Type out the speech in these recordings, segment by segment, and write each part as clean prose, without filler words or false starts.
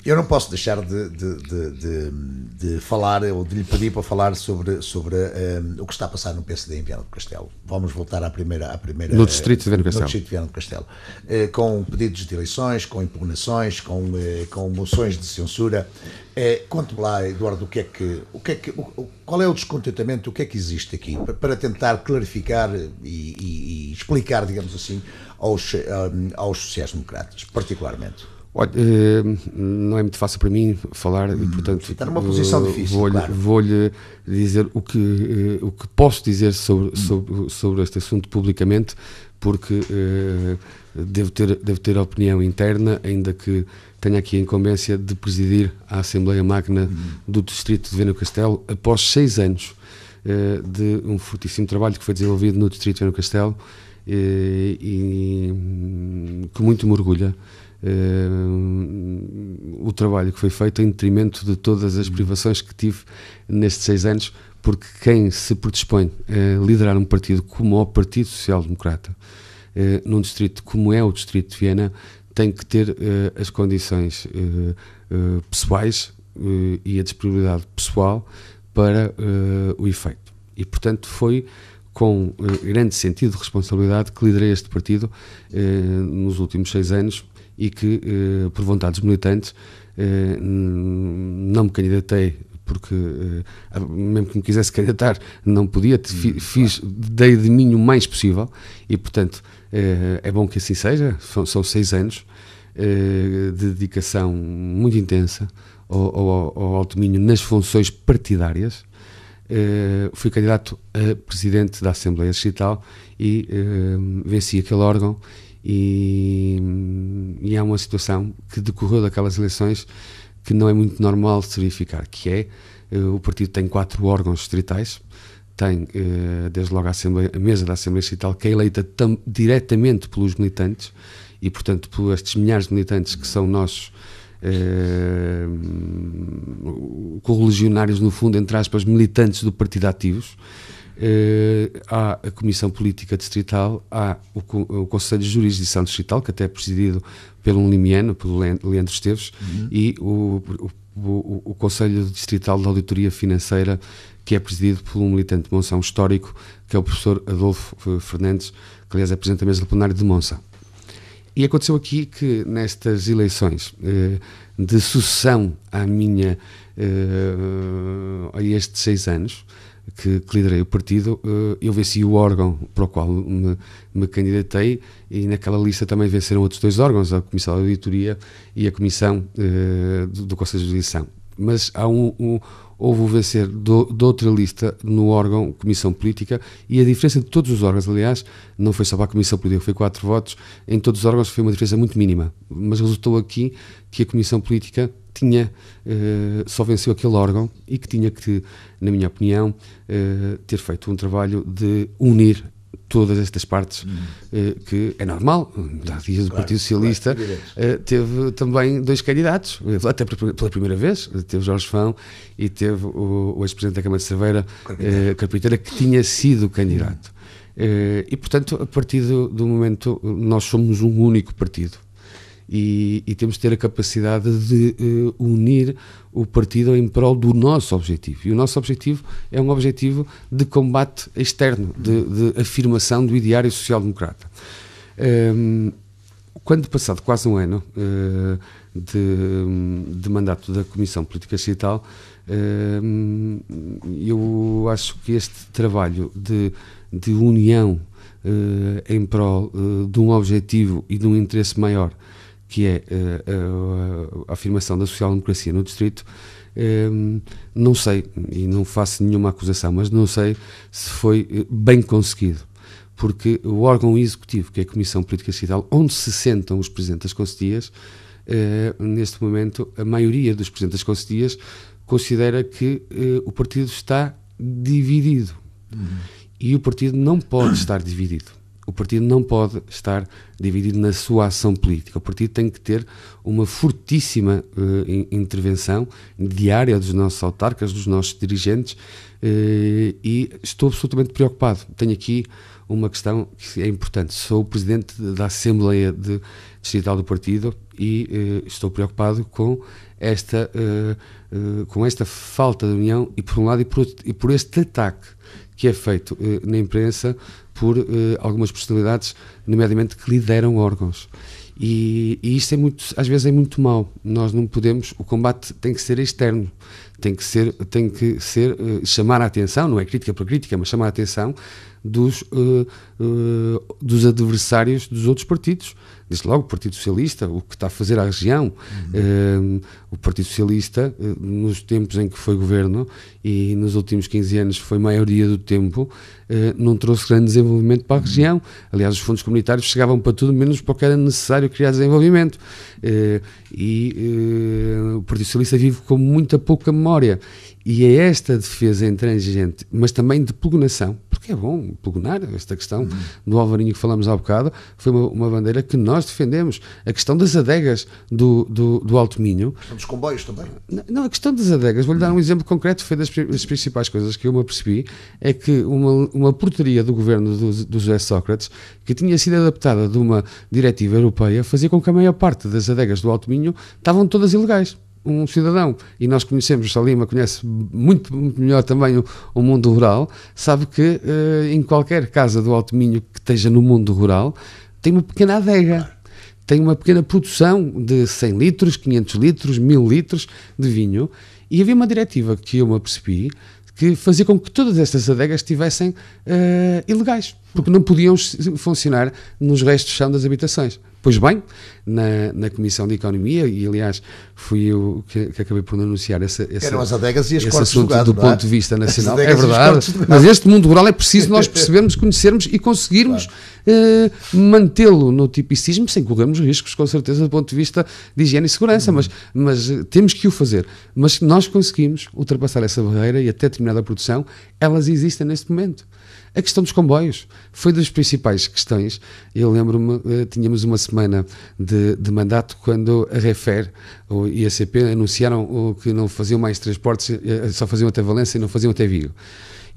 Eu não posso deixar de falar, ou de lhe pedir para falar sobre o que está a passar no PSD em Viana do Castelo. Vamos voltar à primeira no Distrito de Viana do Castelo. Com pedidos de eleições, com impugnações, com moções de censura. Conte-me lá, Eduardo, qual é o descontentamento, o que é que existe aqui, para tentar clarificar e explicar, digamos assim, aos sociais-democratas, particularmente. Olha, não é muito fácil para mim falar e, portanto, está numa posição difícil, vou-lhe dizer o que posso dizer sobre este assunto publicamente, porque devo ter a opinião interna, ainda que tenha aqui a incumbência de presidir a Assembleia Magna do Distrito de Viana do Castelo, após 6 anos de um fortíssimo trabalho que foi desenvolvido no Distrito de Viana do Castelo e que muito me orgulha. O trabalho que foi feito em detrimento de todas as privações que tive nestes 6 anos, porque quem se predispõe a liderar um partido como o Partido Social Democrata num distrito como é o Distrito de Viana tem que ter as condições pessoais e a disponibilidade pessoal para o efeito, e portanto foi com grande sentido de responsabilidade que liderei este partido nos últimos 6 anos e que, por vontades militantes, não me candidatei, porque mesmo que me quisesse candidatar não podia, dei de mim o mais possível e, portanto, é bom que assim seja. São 6 anos de dedicação muito intensa ao alto domínio nas funções partidárias. Fui candidato a presidente da Assembleia Distrital e venci aquele órgão. E há uma situação que decorreu daquelas eleições que não é muito normal de se verificar, que é o partido tem 4 órgãos distritais, tem desde logo a mesa da Assembleia Distrital, que é eleita diretamente pelos militantes e, portanto, por estes milhares de militantes que são nossos correligionários, no fundo, entre aspas, militantes do partido ativos. Há a Comissão Política Distrital, há o Conselho de Jurisdição Distrital, que até é presidido pelo limiano, pelo Leandro Esteves, e o Conselho Distrital de Auditoria Financeira, que é presidido por um militante de Monção histórico, que é o professor Adolfo Fernandes, que aliás é presidente da mesa do plenário de Monção. E aconteceu aqui que nestas eleições de sucessão a estes 6 anos que liderei o partido, eu venci o órgão para o qual me candidatei, e naquela lista também venceram outros 2 órgãos, a Comissão de Auditoria e a Comissão do Conselho de Jurisdição. Mas houve o vencer de outra lista no órgão Comissão Política, e a diferença de todos os órgãos, aliás, não foi só para a Comissão Política, foi 4 votos, em todos os órgãos foi uma diferença muito mínima, mas resultou aqui que a Comissão Política só venceu aquele órgão e que tinha que, na minha opinião, ter feito um trabalho de unir todas estas partes, que é normal. Há dias do Partido Socialista teve também 2 candidatos, até pela primeira vez, teve Jorge Fão e teve o ex-presidente da Câmara de Cerveira, Carpinteira, que tinha sido candidato. E, portanto, a partir do momento, nós somos um único partido. E temos de ter a capacidade de unir o partido em prol do nosso objetivo. E o nosso objetivo é um objetivo de combate externo, de afirmação do ideário social-democrata. Quando passado quase um ano de mandato da Comissão Política Distrital, eu acho que este trabalho de união em prol de um objetivo e de um interesse maior, que é a afirmação da social-democracia no Distrito, não sei, e não faço nenhuma acusação, mas não sei se foi bem conseguido, porque o órgão executivo, que é a Comissão Política Distrital, onde se sentam os presidentes das concelhias, neste momento, a maioria dos presidentes das concelhias considera que o partido está dividido. E o partido não pode estar dividido. O partido não pode estar dividido na sua ação política. O partido tem que ter uma fortíssima intervenção diária dos nossos autarcas, dos nossos dirigentes, e estou absolutamente preocupado. Tenho aqui uma questão que é importante. Sou o presidente da Assembleia Distrital do partido e estou preocupado com esta falta de união e por um lado e por este ataque que é feito na imprensa por algumas personalidades, nomeadamente que lideram órgãos. E isto às vezes é muito mau. Nós não podemos, o combate tem que ser externo, tem que ser chamar a atenção, não é crítica por crítica, mas chamar a atenção dos adversários dos outros partidos. Desde logo o Partido Socialista, o que está a fazer à região. O Partido Socialista, nos tempos em que foi governo e nos últimos 15 anos foi maioria do tempo, não trouxe grande desenvolvimento para a região. Aliás, os fundos comunitários chegavam para tudo menos para o que era necessário criar desenvolvimento. O Partido Socialista vive com muita pouca memória. E é esta defesa intransigente, mas também de pugnação, porque é bom pugnar. Esta questão do Alvarinho que falamos há bocado foi uma bandeira que nós defendemos. A questão das adegas do Alto Minho. A questão dos comboios também. Não, a questão das adegas, vou-lhe dar um exemplo concreto, foi das principais coisas que eu me apercebi, é que uma portaria do governo do José Sócrates, que tinha sido adaptada de uma diretiva europeia, fazia com que a maior parte das adegas do Alto Minho estavam todas ilegais. Um cidadão, e nós conhecemos, o Salima conhece muito melhor também o mundo rural, sabe que em qualquer casa do Alto Minho que esteja no mundo rural, tem uma pequena adega, tem uma pequena produção de 100 litros, 500 litros, 1000 litros de vinho, e havia uma diretiva que eu me apercebi que fazia com que todas estas adegas estivessem ilegais, porque não podiam funcionar nos restos de chão das habitações. Pois bem, na Comissão de Economia, e aliás fui eu que acabei por anunciar eram as adegas e as esse cortes assunto do gado, do ponto de vista nacional, é verdade, mas este mundo rural é preciso nós percebermos, conhecermos e conseguirmos mantê-lo no tipicismo sem corrermos riscos, com certeza, do ponto de vista de higiene e segurança, mas temos que o fazer. Mas nós conseguimos ultrapassar essa barreira e até determinada produção, elas existem neste momento. A questão dos comboios foi das principais questões. Eu lembro-me, tínhamos uma semana de mandato quando a Refer e a CP anunciaram que não faziam mais transportes, só faziam até Valência e não faziam até Vigo.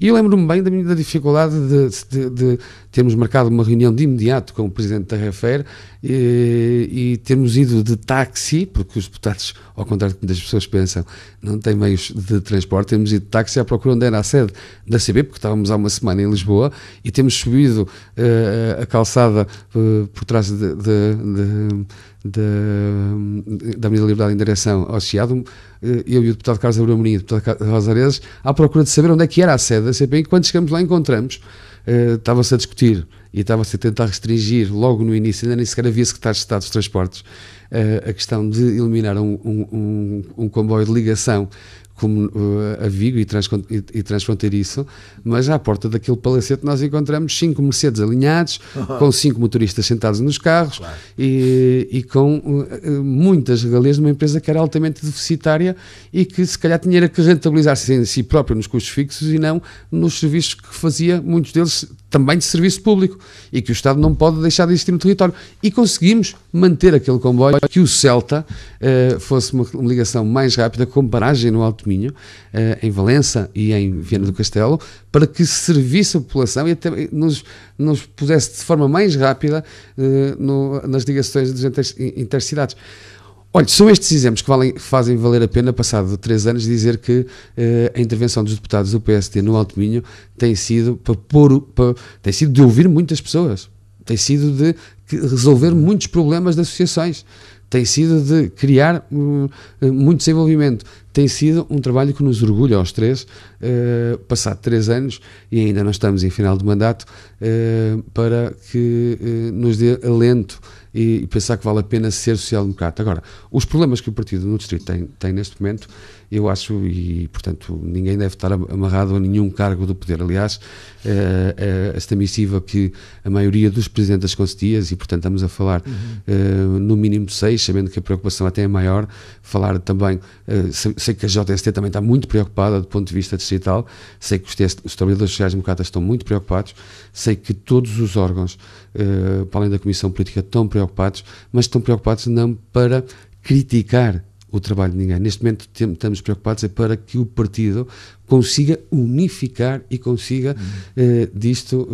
E eu lembro-me bem da dificuldade de termos marcado uma reunião de imediato com o presidente da Refer e termos ido de táxi, porque os deputados, ao contrário do que muitas pessoas pensam, não têm meios de transporte, temos ido de táxi à procura onde era a sede da CB, porque estávamos há uma semana em Lisboa, e temos subido a calçada por trás da Avenida Liberdade em direção ao Chiado, eu e o deputado Carlos Abreu Mourinho e o deputado Rosa Aredes, à procura de saber onde é que era a sede da CPI, e quando chegamos lá encontramos, estava-se a discutir e estava-se a tentar restringir logo no início, ainda nem sequer havia secretário de Estado dos Transportes, a questão de eliminar um comboio de ligação como a Vigo e transfronteiriço, mas à porta daquele palacete nós encontramos 5 Mercedes alinhados, com 5 motoristas sentados nos carros, claro. e com muitas regalias de uma empresa que era altamente deficitária e que se calhar tinha que rentabilizar-se em si própria nos custos fixos e não nos serviços que fazia, muitos deles também de serviço público, e que o Estado não pode deixar de existir no território. E conseguimos manter aquele comboio, que o Celta fosse uma ligação mais rápida, com paragem no Alto Minho, em Valença e em Viana do Castelo, para que servisse a população e até nos pusesse de forma mais rápida nas ligações das intercidades. Olha, são estes exemplos que fazem valer a pena, passado 3 anos, dizer que a intervenção dos deputados do PSD no Alto Minho tem sido tem sido de ouvir muitas pessoas, tem sido de resolver muitos problemas de associações, tem sido de criar muito desenvolvimento, tem sido um trabalho que nos orgulha aos 3, passado 3 anos, e ainda não estamos em final de mandato, para que nos dê alento e pensar que vale a pena ser social-democrata. Agora, os problemas que o partido no Distrito tem neste momento, eu acho, e portanto ninguém deve estar amarrado a nenhum cargo do poder. Aliás, esta missiva que a maioria dos presidentes das conselhias, e portanto estamos a falar no mínimo 6, sabendo que a preocupação até é maior, falar também, sei que a JST também está muito preocupada do ponto de vista distrital, sei que os trabalhadores sociais-democratas estão muito preocupados, sei que todos os órgãos, para além da Comissão Política, estão preocupados, mas estão preocupados não para criticar o trabalho de ninguém. Neste momento estamos preocupados para que o partido consiga unificar e consiga disto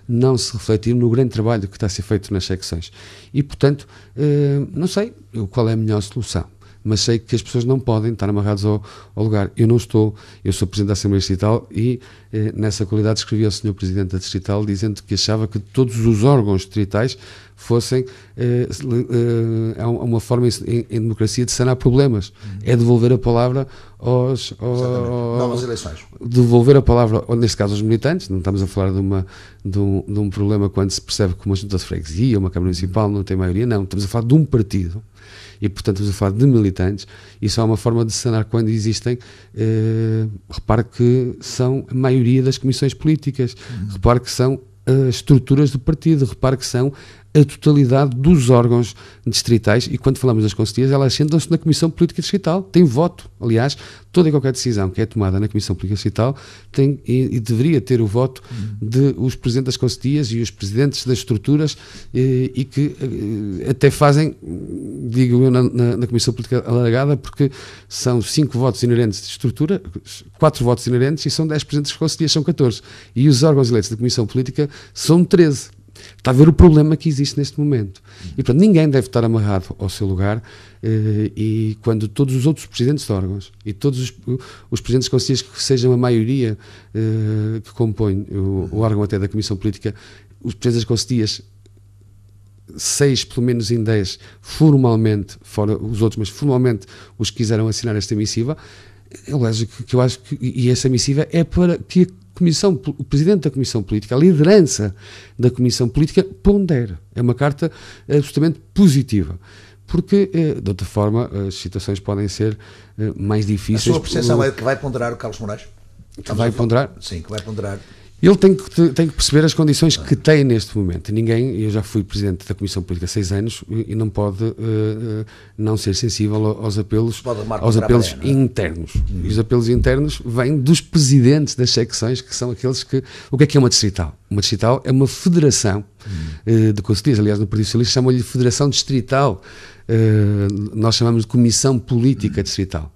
não se refletir no grande trabalho que está a ser feito nas secções. E, portanto, não sei qual é a melhor solução, mas sei que as pessoas não podem estar amarradas ao lugar. Eu sou Presidente da Assembleia Distrital e nessa qualidade escrevi ao Sr. Presidente da Distrital dizendo que achava que todos os órgãos distritais fossem uma forma em democracia de sanar problemas. É devolver a palavra novas eleições. Devolver a palavra, neste caso, aos militantes. Não estamos a falar de um problema quando se percebe que uma junta de freguesia, uma Câmara Municipal não tem maioria, não. Estamos a falar de um partido. E, portanto, estamos a falar de militantes. Isso é uma forma de sanar quando existem. Repare que são a maioria das comissões políticas. Repare que são as estruturas do partido. Repare que são a totalidade dos órgãos distritais, e quando falamos das conselheiras, elas sentam-se na Comissão Política Distrital, têm voto. Aliás, toda e qualquer decisão que é tomada na Comissão Política Distrital tem e deveria ter o voto de os presidentes das conselheiras e os presidentes das estruturas, e que até fazem, digo eu, na Comissão Política Alargada, porque são 5 votos inerentes de estrutura, 4 votos inerentes, e são 10 presidentes das conselheiras, são 14. E os órgãos eleitos da Comissão Política são 13. Está a ver o problema que existe neste momento. E, portanto, ninguém deve estar amarrado ao seu lugar, e quando todos os outros presidentes de órgãos e todos os presidentes de conselhos que sejam a maioria que compõem o órgão até da Comissão Política, os presidentes das conselheiras, 6 pelo menos em 10, formalmente, fora os outros, mas formalmente os que quiseram assinar esta missiva, é lógico que eu acho que, e essa missiva é para que o Presidente da Comissão Política, a liderança da Comissão Política, pondere. É uma carta absolutamente positiva. Porque, de outra forma, as situações podem ser mais difíceis. A sua percepção é que vai ponderar o Carlos Moraes? Que vai ponderar? Sim, que vai ponderar. Ele tem que perceber as condições que tem neste momento. Eu já fui Presidente da Comissão Política há 6 anos e não pode não ser sensível aos apelos internos. E os apelos internos vêm dos presidentes das secções, que são aqueles que... O que é uma distrital? Uma distrital é uma federação de conselheiros. Aliás, no Partido Socialista chamam-lhe Federação Distrital. Nós chamamos de Comissão Política Distrital.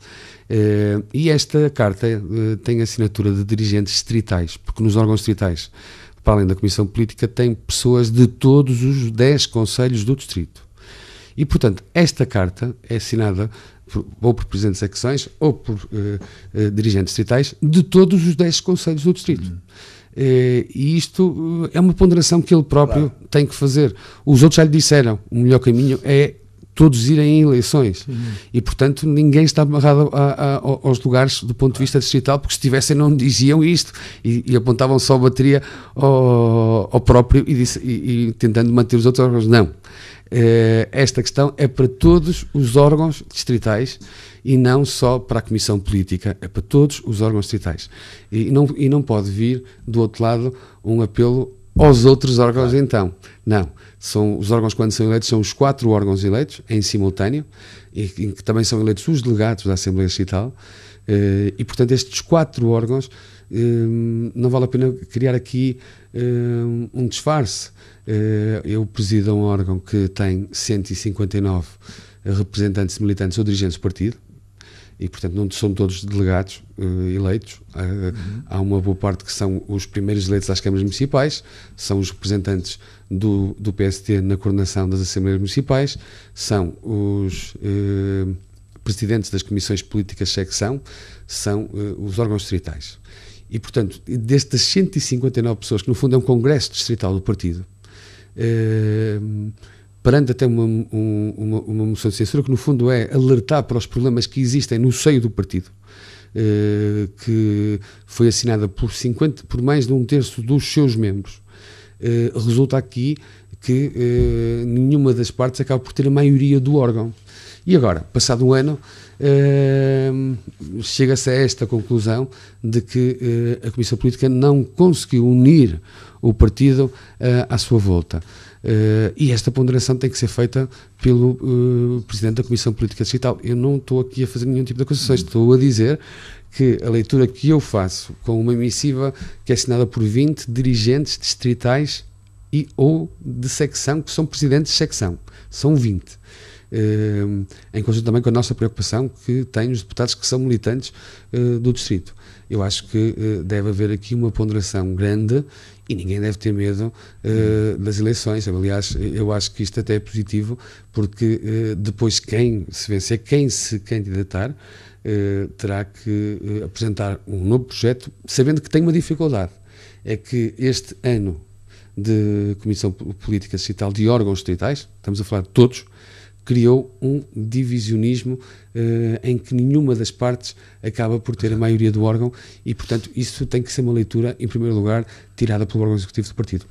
E esta carta tem assinatura de dirigentes distritais, porque nos órgãos distritais, para além da Comissão Política, tem pessoas de todos os 10 concelhos do distrito. E, portanto, esta carta é assinada ou por presidentes de secções ou por dirigentes distritais de todos os 10 concelhos do distrito. E isto é uma ponderação que ele próprio tem que fazer. Os outros já lhe disseram, o melhor caminho é todos irem em eleições. E, portanto, ninguém está amarrado aos lugares do ponto de vista distrital, porque se tivessem não diziam isto e apontavam só a bateria ao próprio e tentando manter os outros órgãos. Não. Esta questão é para todos os órgãos distritais e não só para a Comissão Política, é para todos os órgãos distritais. E não pode vir do outro lado um apelo aos outros órgãos, então. Não. São os órgãos, quando são eleitos, são os 4 órgãos eleitos em simultâneo, em que também são eleitos os delegados da Assembleia Distrital, e, portanto, estes 4 órgãos, não vale a pena criar aqui um disfarce. Eu presido um órgão que tem 159 representantes militantes ou dirigentes do partido, e, portanto, não são todos delegados eleitos. Há uma boa parte que são os primeiros eleitos às câmaras municipais, são os representantes do PST na coordenação das Assembleias Municipais, são os presidentes das comissões políticas de secção, são os órgãos distritais. E, portanto, destas 159 pessoas, que no fundo é um congresso distrital do partido, perante até uma moção de censura, que no fundo é alertar para os problemas que existem no seio do partido, que foi assinada por mais de 1/3 dos seus membros, resulta aqui que nenhuma das partes acaba por ter a maioria do órgão. E agora, passado um ano, chega-se a esta conclusão de que a Comissão Política não conseguiu unir o partido à sua volta. E esta ponderação tem que ser feita pelo Presidente da Comissão Política Distrital. Eu não estou aqui a fazer nenhum tipo de acusações, estou a dizer que a leitura que eu faço com uma missiva que é assinada por 20 dirigentes distritais ou de secção, que são presidentes de secção, são 20. Em conjunto também com a nossa preocupação que tem os deputados que são militantes do distrito. Eu acho que deve haver aqui uma ponderação grande e ninguém deve ter medo das eleições. Aliás, eu acho que isto até é positivo, porque depois quem se vencer, quem se candidatar, terá que apresentar um novo projeto, sabendo que tem uma dificuldade. É que este ano de Comissão Política Distrital, de órgãos distritais, estamos a falar de todos, criou um divisionismo em que nenhuma das partes acaba por ter a maioria do órgão e, portanto, isso tem que ser uma leitura, em primeiro lugar, tirada pelo órgão executivo do partido.